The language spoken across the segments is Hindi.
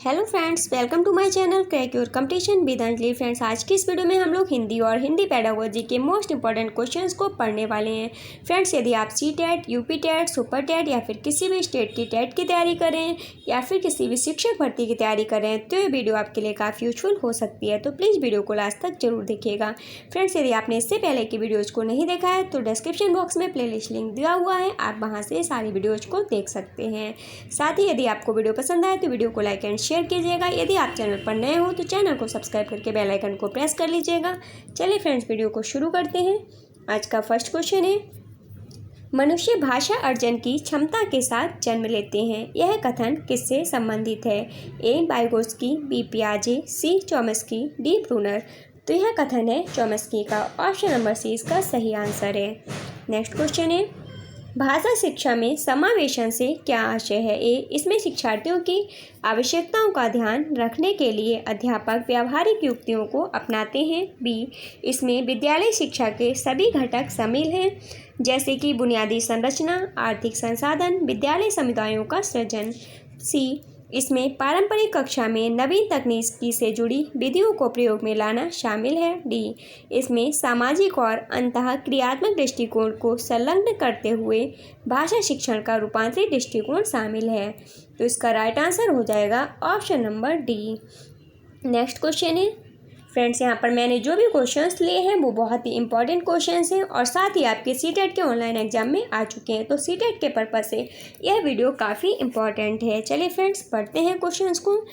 Hello friends, welcome to my channel crack your competition with Anjali. Friends, आज की इस वीडियो में हम लोग हिंदी और हिंदी पेडागोजी के मोस्ट इंपॉर्टेंट क्वेश्चंस को पढ़ने वाले हैं। फ्रेंड्स, यदि आप C TET, UP TET, super TET या फिर किसी भी स्टेट की टेट की तैयारी करें या फिर किसी भी शिक्षक भर्ती की तैयारी करें तो ये वीडियो आपके लिए काफ़ी यूजफुल हो सकती है। तो प्लीज़ वीडियो को लास्ट तक जरूर देखिएगा। फ्रेंड्स, यदि आपने इससे पहले की वीडियोज़ को नहीं देखा है तो डिस्क्रिप्शन बॉक्स में प्लेलिस्ट लिंक दिया हुआ है, आप वहाँ से सारी वीडियोज़ को देख सकते हैं। साथ ही यदि आपको वीडियो पसंद आए तो वीडियो को लाइक एंड शेयर कीजिएगा। यदि आप चैनल पर नए हो तो चैनल को सब्सक्राइब करके बेल आइकन को प्रेस कर लीजिएगा। चलिए फ्रेंड्स, वीडियो को शुरू करते हैं। आज का फर्स्ट क्वेश्चन है, मनुष्य भाषा अर्जन की क्षमता के साथ जन्म लेते हैं, यह कथन किससे संबंधित है? ए वाइगोत्स्की, बी पियाजे, सी चॉम्स्की, डी ब्रूनर। तो यह कथन है चॉम्स्की का। ऑप्शन नंबर सी इसका सही आंसर है। नेक्स्ट क्वेश्चन है, भाषा शिक्षा में समावेशन से क्या आशय है? ए, इसमें शिक्षार्थियों की आवश्यकताओं का ध्यान रखने के लिए अध्यापक व्यावहारिक युक्तियों को अपनाते हैं। बी, इसमें विद्यालय शिक्षा के सभी घटक शामिल हैं, जैसे कि बुनियादी संरचना, आर्थिक संसाधन, विद्यालय समुदायों का सृजन। सी, इसमें पारंपरिक कक्षा में नवीन तकनीकी से जुड़ी विधियों को प्रयोग में लाना शामिल है। डी, इसमें सामाजिक और अंतः क्रियात्मक दृष्टिकोण को संलग्न करते हुए भाषा शिक्षण का रूपांतरित दृष्टिकोण शामिल है। तो इसका राइट आंसर हो जाएगा option number D. Next question है, फ्रेंड्स, यहाँ पर मैंने जो भी क्वेश्चंस लिए हैं वो बहुत ही इंपॉर्टेंट क्वेश्चंस हैं और साथ ही आपके सीटेट के ऑनलाइन एग्जाम में आ चुके हैं, तो सीटेट के पर्पस से यह वीडियो काफ़ी इंपॉर्टेंट है। चलिए फ्रेंड्स, पढ़ते हैं क्वेश्चंस को।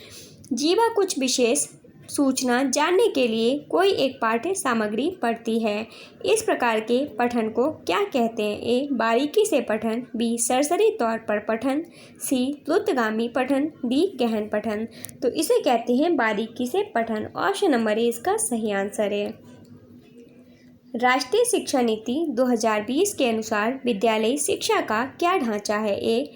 जीवा कुछ विशेष सूचना जानने के लिए कोई एक पाठ्य सामग्री पढ़ती है, इस प्रकार के पठन को क्या कहते हैं? ए, बारीकी से पठन, बी, सरसरी तौर पर पठन, सी, द्रुतगामी पठन, डी, गहन पठन। तो इसे कहते हैं बारीकी से पठन। ऑप्शन नंबर ए इसका सही आंसर है। राष्ट्रीय शिक्षा नीति 2020 के अनुसार विद्यालयी शिक्षा का क्या ढांचा है? ए,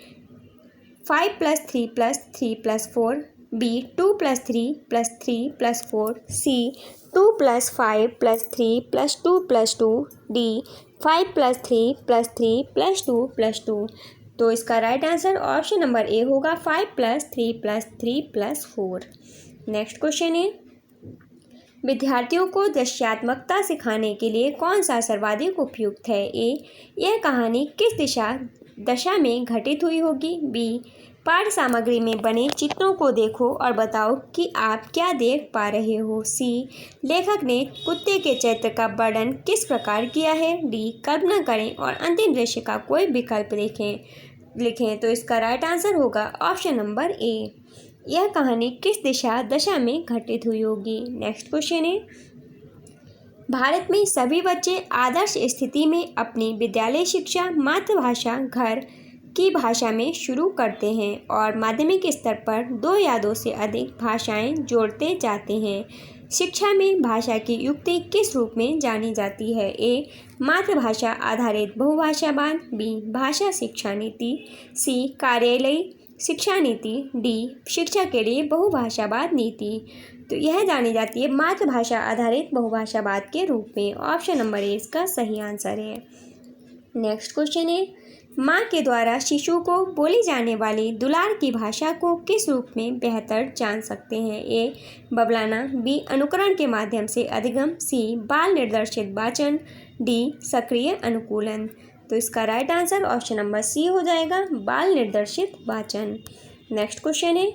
5+3+3+4, बी, 2+3+3+4, सी, 2+5+3+2+2, डी, 5+3+3+2+2। तो इसका right answer option number A होगा 5+3+3+4। नेक्स्ट क्वेश्चन है, विद्यार्थियों को दृश्यात्मकता सिखाने के लिए कौन सा सर्वाधिक उपयुक्त है? ए, यह कहानी किस दशा में घटित हुई होगी? बी, पाठ्य सामग्री में बने चित्रों को देखो और बताओ कि आप क्या देख पा रहे हो। सी, लेखक ने कुत्ते के चरित्र का वर्णन किस प्रकार किया है? डी, कल्पना करें और अंतिम दृश्य का कोई विकल्प लिखें। तो इसका राइट आंसर होगा ऑप्शन नंबर ए, यह कहानी किस दशा में घटित हुई होगी। नेक्स्ट क्वेश्चन है, भारत में सभी बच्चे आदर्श स्थिति में अपनी विद्यालय शिक्षा मातृभाषा घर की भाषा में शुरू करते हैं और माध्यमिक स्तर पर 2 या 2 से अधिक भाषाएं जोड़ते जाते हैं। शिक्षा में भाषा की युक्ति किस रूप में जानी जाती है? ए, मातृभाषा आधारित बहुभाषावाद, बी, भाषा शिक्षा नीति, सी, कार्यालयी शिक्षा नीति, डी, शिक्षा के लिए बहुभाषावाद नीति। तो यह जानी जाती है मातृभाषा आधारित बहुभाषावाद के रूप में। ऑप्शन नंबर ए इसका सही आंसर है। नेक्स्ट क्वेश्चन है, माँ के द्वारा शिशु को बोली जाने वाली दुलार की भाषा को किस रूप में बेहतर जान सकते हैं? ए, बबलाना, बी, अनुकरण के माध्यम से अधिगम, सी, बाल निर्देशित वाचन, डी, सक्रिय अनुकूलन। तो इसका right answer option number C हो जाएगा, बाल निर्देशित वाचन। नेक्स्ट क्वेश्चन है,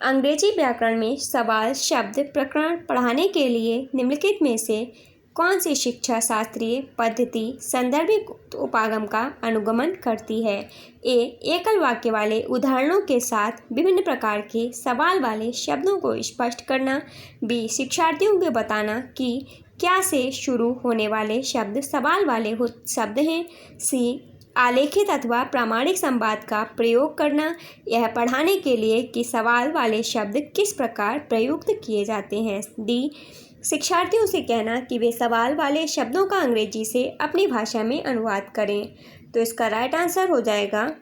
अंग्रेजी व्याकरण में सवाल शब्द प्रकरण पढ़ाने के लिए निम्नलिखित में से कौन सी शिक्षा शास्त्रीय पद्धति संदर्भित उपागम का अनुगमन करती है? ए, एकल वाक्य वाले उदाहरणों के साथ विभिन्न प्रकार के सवाल वाले शब्दों को स्पष्ट करना, बी, शिक्षार्थियों को बताना कि क्या से शुरू होने वाले शब्द सवाल वाले शब्द हैं, सी, आलेखित अथवा प्रामाणिक संवाद का प्रयोग करना, यह पढ़ाने के लिए कि सवाल वाले शब्द किस प्रकार प्रयुक्त किए जाते हैं, डी, शिक्षार्थियों से कहना कि वे सवाल वाले शब्दों का अंग्रेजी से अपनी भाषा में अनुवाद करें। तो इसका राइट आंसर हो जाएगा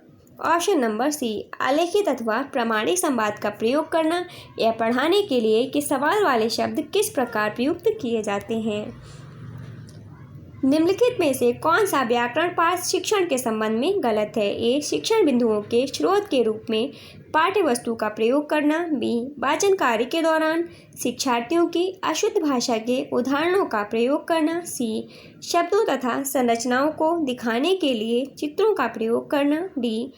ऑप्शन नंबर सी, आलेखित अथवा प्रामाणिक संवाद का प्रयोग करना, यह पढ़ाने के लिए कि सवाल वाले शब्द किस प्रकार प्रयुक्त किए जाते हैं। निम्नलिखित में से कौन सा व्याकरण पाठ शिक्षण के संबंध में गलत है? ए, शिक्षण बिंदुओं के स्रोत के रूप में पाठ्य वस्तु का प्रयोग करना। बी, वाचन कार्य के दौरान शिक्षार्थियों की अशुद्ध भाषा के उदाहरणों का प्रयोग करना। सी, शब्दों तथा संरचनाओं को दिखाने के लिए चित्रों का प्रयोग करना। डी,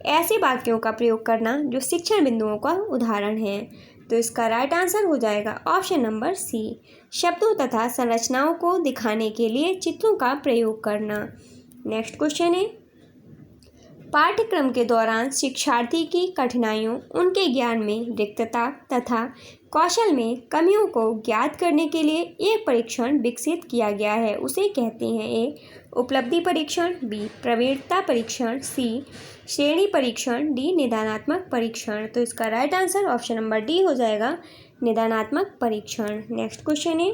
ऐसे वाक्यों का प्रयोग करना जो शिक्षण बिंदुओं का उदाहरण है। तो इसका राइट आंसर हो जाएगा ऑप्शन नंबर सी, शब्दों तथा संरचनाओं को दिखाने के लिए चित्रों का प्रयोग करना। नेक्स्ट क्वेश्चन है, पाठ्यक्रम के दौरान शिक्षार्थी की कठिनाइयों, उनके ज्ञान में रिक्तता तथा कौशल में कमियों को ज्ञात करने के लिए एक परीक्षण विकसित किया गया है, उसे कहते हैं। ए, उपलब्धि परीक्षण। बी, प्रवीणता परीक्षण। सी, श्रेणी परीक्षण। डी, निदानात्मक परीक्षण। तो इसका right answer option number D हो जाएगा, निदानात्मक परीक्षण। नेक्स्ट क्वेश्चन है,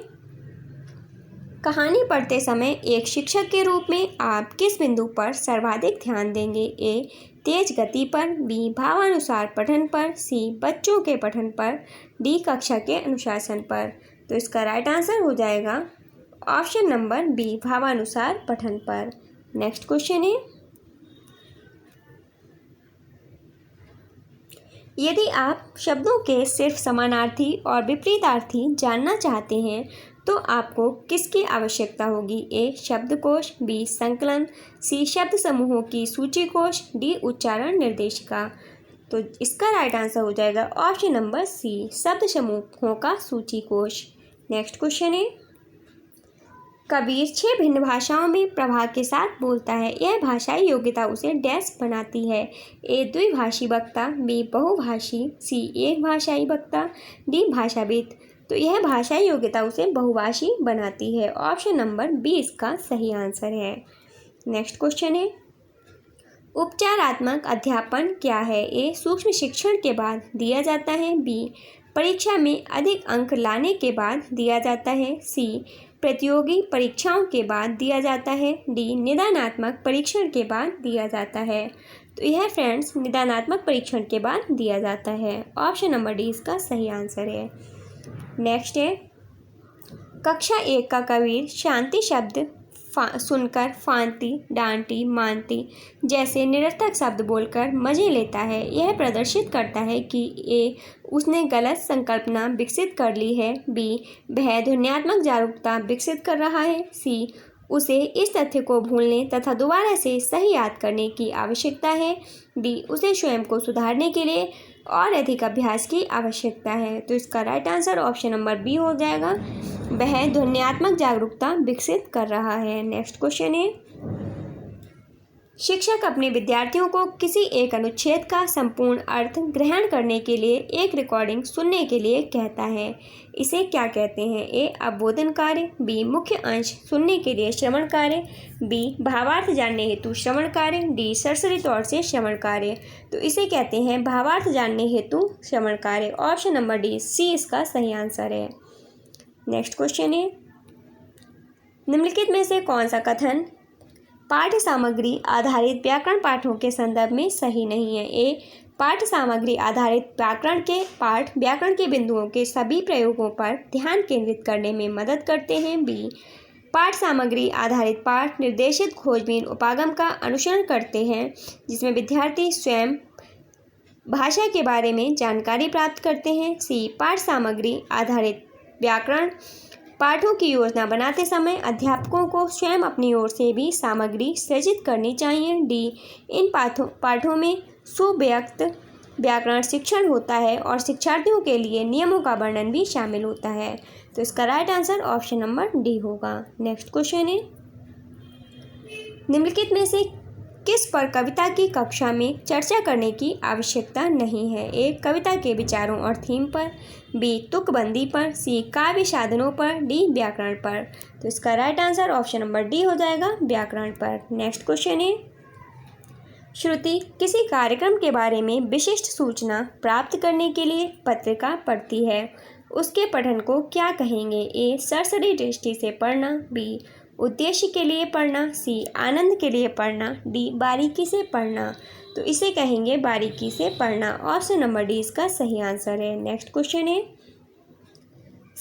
कहानी पढ़ते समय एक शिक्षक के रूप में आप किस बिंदु पर सर्वाधिक ध्यान देंगे? ए, तेज गति पर। बी, भावानुसार पठन पर। सी, बच्चों के पठन पर। डी, कक्षा के अनुशासन पर। तो इसका राइट आंसर हो जाएगा ऑप्शन नंबर बी, भावानुसार पठन पर। नेक्स्ट क्वेश्चन है, यदि आप शब्दों के सिर्फ समानार्थी और विपरीतार्थी जानना चाहते हैं तो आपको किसकी आवश्यकता होगी? ए, शब्दकोश। बी, संकलन। सी, शब्द समूहों की सूची कोश। डी, उच्चारण निर्देशिका। तो इसका राइट आंसर हो जाएगा ऑप्शन नंबर सी, शब्द समूहों का सूची कोश। नेक्स्ट क्वेश्चन है, कबीर 6 भिन्न भाषाओं में प्रभाव के साथ बोलता है, यह भाषाई योग्यता उसे डैश बनाती है? ए, द्विभाषी वक्ता। बी, बहुभाषी। सी, एक भाषाई वक्ता। डी, भाषाविद। तो यह भाषाई योग्यता उसे बहुभाषी बनाती है। ऑप्शन नंबर बी इसका सही आंसर है। नेक्स्ट क्वेश्चन है, उपचारात्मक अध्यापन क्या है? ए, सूक्ष्म शिक्षण के बाद दिया जाता है। बी, परीक्षा में अधिक अंक लाने के बाद दिया जाता है। सी, प्रतियोगी परीक्षाओं के बाद दिया जाता है। डी, निदानात्मक परीक्षण के बाद दिया जाता है। तो यह फ्रेंड्स निदानात्मक परीक्षण के बाद दिया जाता है। ऑप्शन नंबर डी इसका सही आंसर है। नेक्स्ट है, कक्षा 1 का कबीर शांति शब्द सुनकर फांति, डांटी, मानती जैसे निरर्थक शब्द बोलकर मजे लेता है। यह प्रदर्शित करता है कि ए, उसने गलत संकल्पना विकसित कर ली है। बी, वह ध्वन्यात्मक जागरूकता विकसित कर रहा है। सी, उसे इस तथ्य को भूलने तथा दोबारा से सही याद करने की आवश्यकता है। डी, उसे स्वयं को सुधारने के लिए और अधिक अभ्यास की आवश्यकता है। तो इसका right answer option number B हो जाएगा, वह ध्वन्यात्मक जागरूकता विकसित कर रहा है। नेक्स्ट क्वेश्चन है, शिक्षक अपने विद्यार्थियों को किसी एक अनुच्छेद का संपूर्ण अर्थ ग्रहण करने के लिए एक रिकॉर्डिंग सुनने के लिए कहता है, इसे क्या कहते हैं? ए, अवबोधन कार्य। बी, मुख्य अंश सुनने के लिए श्रवण कार्य। बी, भावार्थ जानने हेतु श्रवण कार्य। डी, सरसरी तौर से श्रवण कार्य। तो इसे कहते हैं भावार्थ जानने हेतु श्रवण कार्य। ऑप्शन नंबर डी सी इसका सही आंसर है। नेक्स्ट क्वेश्चन है, निम्नलिखित में से कौन सा कथन पाठ्य सामग्री आधारित व्याकरण पाठों के संदर्भ में सही नहीं है? ए, पाठ्य सामग्री आधारित व्याकरण के पाठ व्याकरण के बिंदुओं के सभी प्रयोगों पर ध्यान केंद्रित करने में मदद करते हैं। बी, पाठ्य सामग्री आधारित पाठ निर्देशित खोजबीन उपागम का अनुसरण करते हैं जिसमें विद्यार्थी स्वयं भाषा के बारे में जानकारी प्राप्त करते हैं। सी, पाठ्य सामग्री आधारित व्याकरण पाठों की योजना बनाते समय अध्यापकों को स्वयं अपनी ओर से भी सामग्री सृजित करनी चाहिए। डी, इन पाठों में सुव्यक्त व्याकरण शिक्षण होता है और शिक्षार्थियों के लिए नियमों का वर्णन भी शामिल होता है। तो इसका right answer option number D होगा। नेक्स्ट क्वेश्चन है, निम्नलिखित में से किस पर कविता की कक्षा में चर्चा करने की आवश्यकता नहीं है? ए, कविता के विचारों और थीम पर। बी, तुकबंदी पर। सी, काव्य साधनों पर। डी, व्याकरण पर। तो इसका right answer option number D हो जाएगा, व्याकरण पर। नेक्स्ट क्वेश्चन है, श्रुति किसी कार्यक्रम के बारे में विशिष्ट सूचना प्राप्त करने के लिए पत्रिका पढ़ती है, उसके पठन को क्या कहेंगे? ए, सरसरी दृष्टि से पढ़ना। बी, उद्देश्य के लिए पढ़ना। सी, आनंद के लिए पढ़ना। डी, बारीकी से पढ़ना। तो इसे कहेंगे बारीकी से पढ़ना। ऑप्शन नंबर डी इसका सही आंसर है। नेक्स्ट क्वेश्चन है,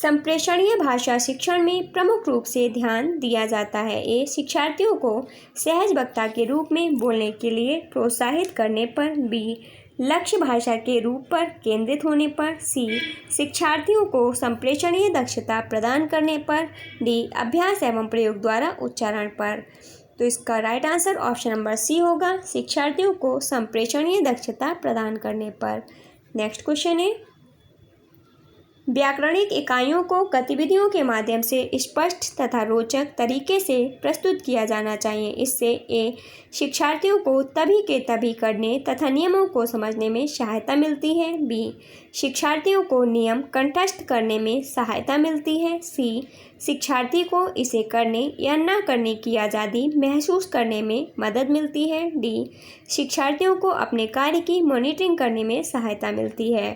संप्रेषणीय भाषा शिक्षण में प्रमुख रूप से ध्यान दिया जाता है। ए शिक्षार्थियों को सहज वक्ता के रूप में बोलने के लिए प्रोत्साहित करने पर। बी लक्ष्य भाषा के रूप पर केंद्रित होने पर। सी शिक्षार्थियों को संप्रेषणीय दक्षता प्रदान करने पर। डी अभ्यास एवं प्रयोग द्वारा उच्चारण पर। तो इसका right answer option number C होगा, शिक्षार्थियों को संप्रेषणीय दक्षता प्रदान करने पर। नेक्स्ट क्वेश्चन है, व्याकरणिक इकाइयों को गतिविधियों के माध्यम से स्पष्ट तथा रोचक तरीके से प्रस्तुत किया जाना चाहिए। इससे ए शिक्षार्थियों को तभी के तभी करने तथा नियमों को समझने में सहायता मिलती है। बी शिक्षार्थियों को नियम कंठस्थ करने में सहायता मिलती है। सी शिक्षार्थी को इसे करने या न करने की आज़ादी महसूस करने में मदद मिलती है। डी शिक्षार्थियों को अपने कार्य की मॉनिटरिंग करने में सहायता मिलती है।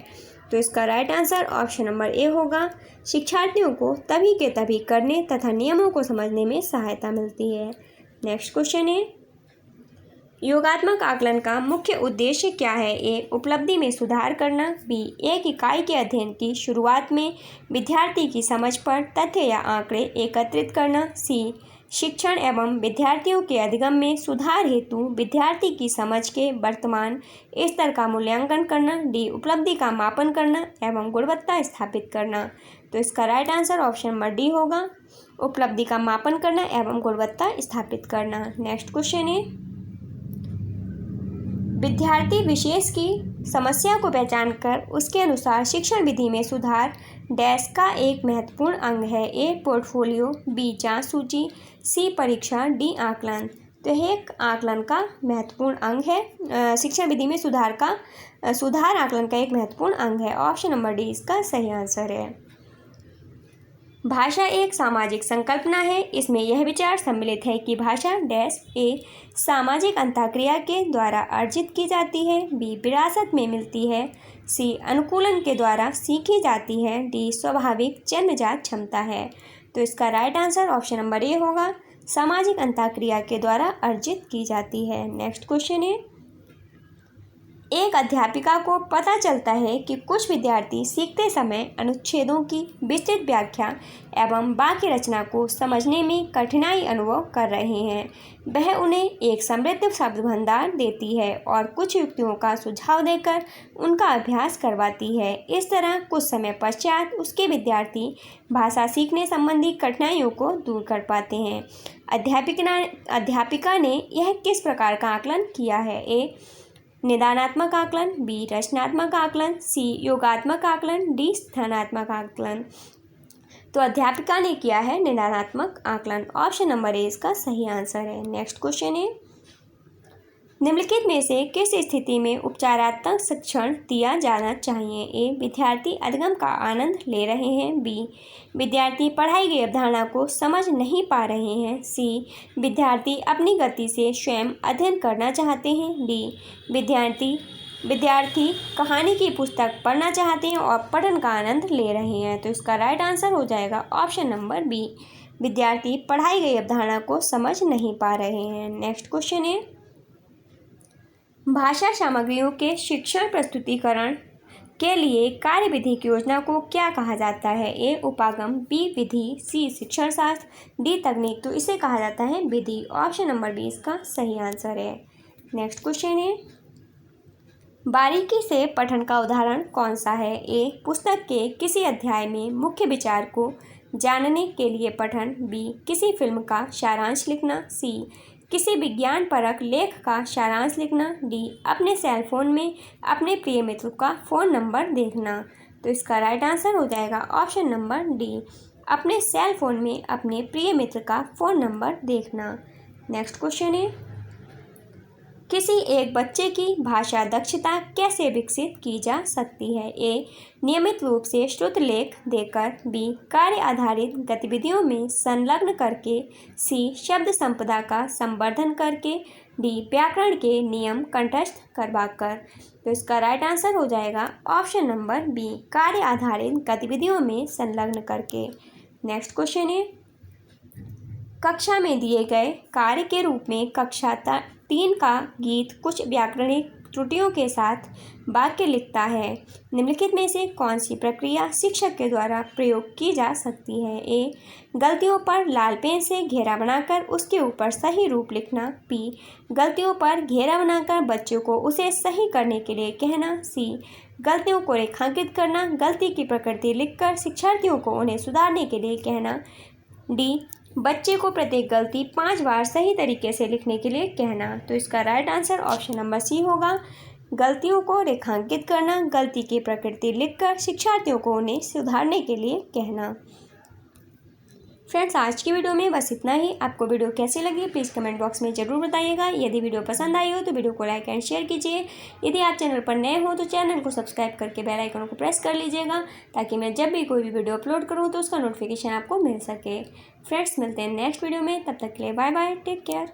तो इसका right answer option number A होगा, शिक्षार्थियों को तभी के तभी करने तथा नियमों को समझने में सहायता मिलती है। नेक्स्ट क्वेश्चन है, योगात्मक आकलन का मुख्य उद्देश्य क्या है। ए उपलब्धि में सुधार करना। बी एक इकाई के अध्ययन की शुरुआत में विद्यार्थी की समझ पर तथ्य या आंकड़े एकत्रित करना। सी शिक्षण एवं विद्यार्थियों के अधिगम में सुधार हेतु विद्यार्थी की समझ के वर्तमान स्तर का मूल्यांकन करना। डी उपलब्धि का मापन करना एवं गुणवत्ता स्थापित करना। तो इसका right answer option number D होगा, उपलब्धि का मापन करना एवं गुणवत्ता स्थापित करना। नेक्स्ट क्वेश्चन है, विद्यार्थी विशेष की समस्या को पहचान कर उसके अनुसार शिक्षण विधि में सुधार डैश का एक महत्वपूर्ण अंग है। ए पोर्टफोलियो, बी जांच सूची, सी परीक्षा, डी आकलन। तो एक आकलन का महत्वपूर्ण अंग है, शिक्षण विधि में सुधार आकलन का एक महत्वपूर्ण अंग है। ऑप्शन नंबर डी इसका सही आंसर है। भाषा एक सामाजिक संकल्पना है। इसमें यह विचार सम्मिलित है कि भाषा डैश ए सामाजिक अंतःक्रिया के द्वारा अर्जित की जाती है। बी विरासत में मिलती है। सी अनुकूलन के द्वारा सीखी जाती है। डी स्वाभाविक जन्मजात क्षमता है। तो इसका right answer option number A होगा, सामाजिक अंतःक्रिया के द्वारा अर्जित की जाती है। नेक्स्ट क्वेश्चन है, एक अध्यापिका को पता चलता है कि कुछ विद्यार्थी सीखते समय अनुच्छेदों की विस्तृत व्याख्या एवं वाक्य रचना को समझने में कठिनाई अनुभव कर रहे हैं। वह उन्हें एक समृद्ध शब्द भंडार देती है और कुछ युक्तियों का सुझाव देकर उनका अभ्यास करवाती है। इस तरह कुछ समय पश्चात उसके विद्यार्थी भाषा सीखने संबंधी कठिनाइयों को दूर कर पाते हैं। अध्यापिका ने यह किस प्रकार का आकलन किया है। ए निदानात्मक आकलन, बी रचनात्मक आकलन, सी योगात्मक आकलन, डी स्थानात्मक आकलन। तो अध्यापिका ने किया है निदानात्मक आकलन। ऑप्शन नंबर ए इसका सही आंसर है। नेक्स्ट क्वेश्चन है, निम्नलिखित में से किस स्थिति में उपचारात्मक शिक्षण दिया जाना चाहिए। ए विद्यार्थी अधिगम का आनंद ले रहे हैं। बी विद्यार्थी पढ़ाई गई अवधारणा को समझ नहीं पा रहे हैं। सी विद्यार्थी अपनी गति से स्वयं अध्ययन करना चाहते हैं। डी विद्यार्थी कहानी की पुस्तक पढ़ना चाहते हैं और पठन का आनंद ले रहे हैं। तो इसका राइट आंसर हो जाएगा ऑप्शन नंबर बी, विद्यार्थी पढ़ाई गई अवधारणा को समझ नहीं पा रहे हैं। नेक्स्ट क्वेश्चन है, भाषा सामग्रियों के शिक्षण प्रस्तुतिकरण के लिए कार्यविधि की योजना को क्या कहा जाता है। ए उपागम, बी विधि, सी शिक्षण शास्त्र, डी तकनीक। तो इसे कहा जाता है विधि। ऑप्शन नंबर बी इसका सही आंसर है। नेक्स्ट क्वेश्चन है, बारीकी से पठन का उदाहरण कौन सा है। ए पुस्तक के किसी अध्याय में मुख्य विचार को जानने के लिए पठन, बी किसी फिल्म का सारांश लिखना, सी किसी विज्ञान परक लेख का सारांश लिखना, डी अपने सेल फोन में अपने प्रिय मित्र का फ़ोन नंबर देखना। तो इसका राइट आंसर हो जाएगा ऑप्शन नंबर डी, अपने सेल फोन में अपने प्रिय मित्र का फ़ोन नंबर देखना। नेक्स्ट क्वेश्चन है, किसी एक बच्चे की भाषा दक्षता कैसे विकसित की जा सकती है। ए नियमित रूप से श्रुत लेख देकर, बी कार्य आधारित गतिविधियों में संलग्न करके, सी शब्द संपदा का संवर्धन करके, डी व्याकरण के नियम कंठस्थ करवाकर। तो इसका राइट आंसर हो जाएगा ऑप्शन नंबर बी, कार्य आधारित गतिविधियों में संलग्न करके। नेक्स्ट क्वेश्चन है, कक्षा में दिए गए कार्य के रूप में कक्षा 3 का गीत कुछ व्याकरणिक त्रुटियों के साथ वाक्य लिखता है। निम्नलिखित में से कौन सी प्रक्रिया शिक्षक के द्वारा प्रयोग की जा सकती है? ए, गलतियों पर लाल पेन से घेरा बनाकर उसके ऊपर सही रूप लिखना। बी, गलतियों पर घेरा बनाकर बच्चों को उसे सही करने के लिए कहना। सी, गलतियों को रेखांकित करना, गलती की प्रकृति लिखकर शिक्षार्थियों को उन्हें सुधारने के लिए कहना। डी, बच्चे को प्रत्येक गलती 5 बार सही तरीके से लिखने के लिए कहना। तो इसका right answer option number C होगा, गलतियों को रेखांकित करना, गलती की प्रकृति लिखकर शिक्षार्थियों को उन्हें सुधारने के लिए कहना। फ्रेंड्स, आज की वीडियो में बस इतना ही। आपको वीडियो कैसी लगी प्लीज़ कमेंट बॉक्स में ज़रूर बताइएगा। यदि वीडियो पसंद आई हो तो वीडियो को लाइक एंड शेयर कीजिए। यदि आप चैनल पर नए हो तो चैनल को सब्सक्राइब करके बेल आइकन को प्रेस कर लीजिएगा, ताकि मैं जब भी कोई भी वीडियो अपलोड करूँ तो उसका नोटिफिकेशन आपको मिल सके। फ्रेंड्स, मिलते हैं नेक्स्ट वीडियो में, तब तक के लिए बाय बाय, टेक केयर।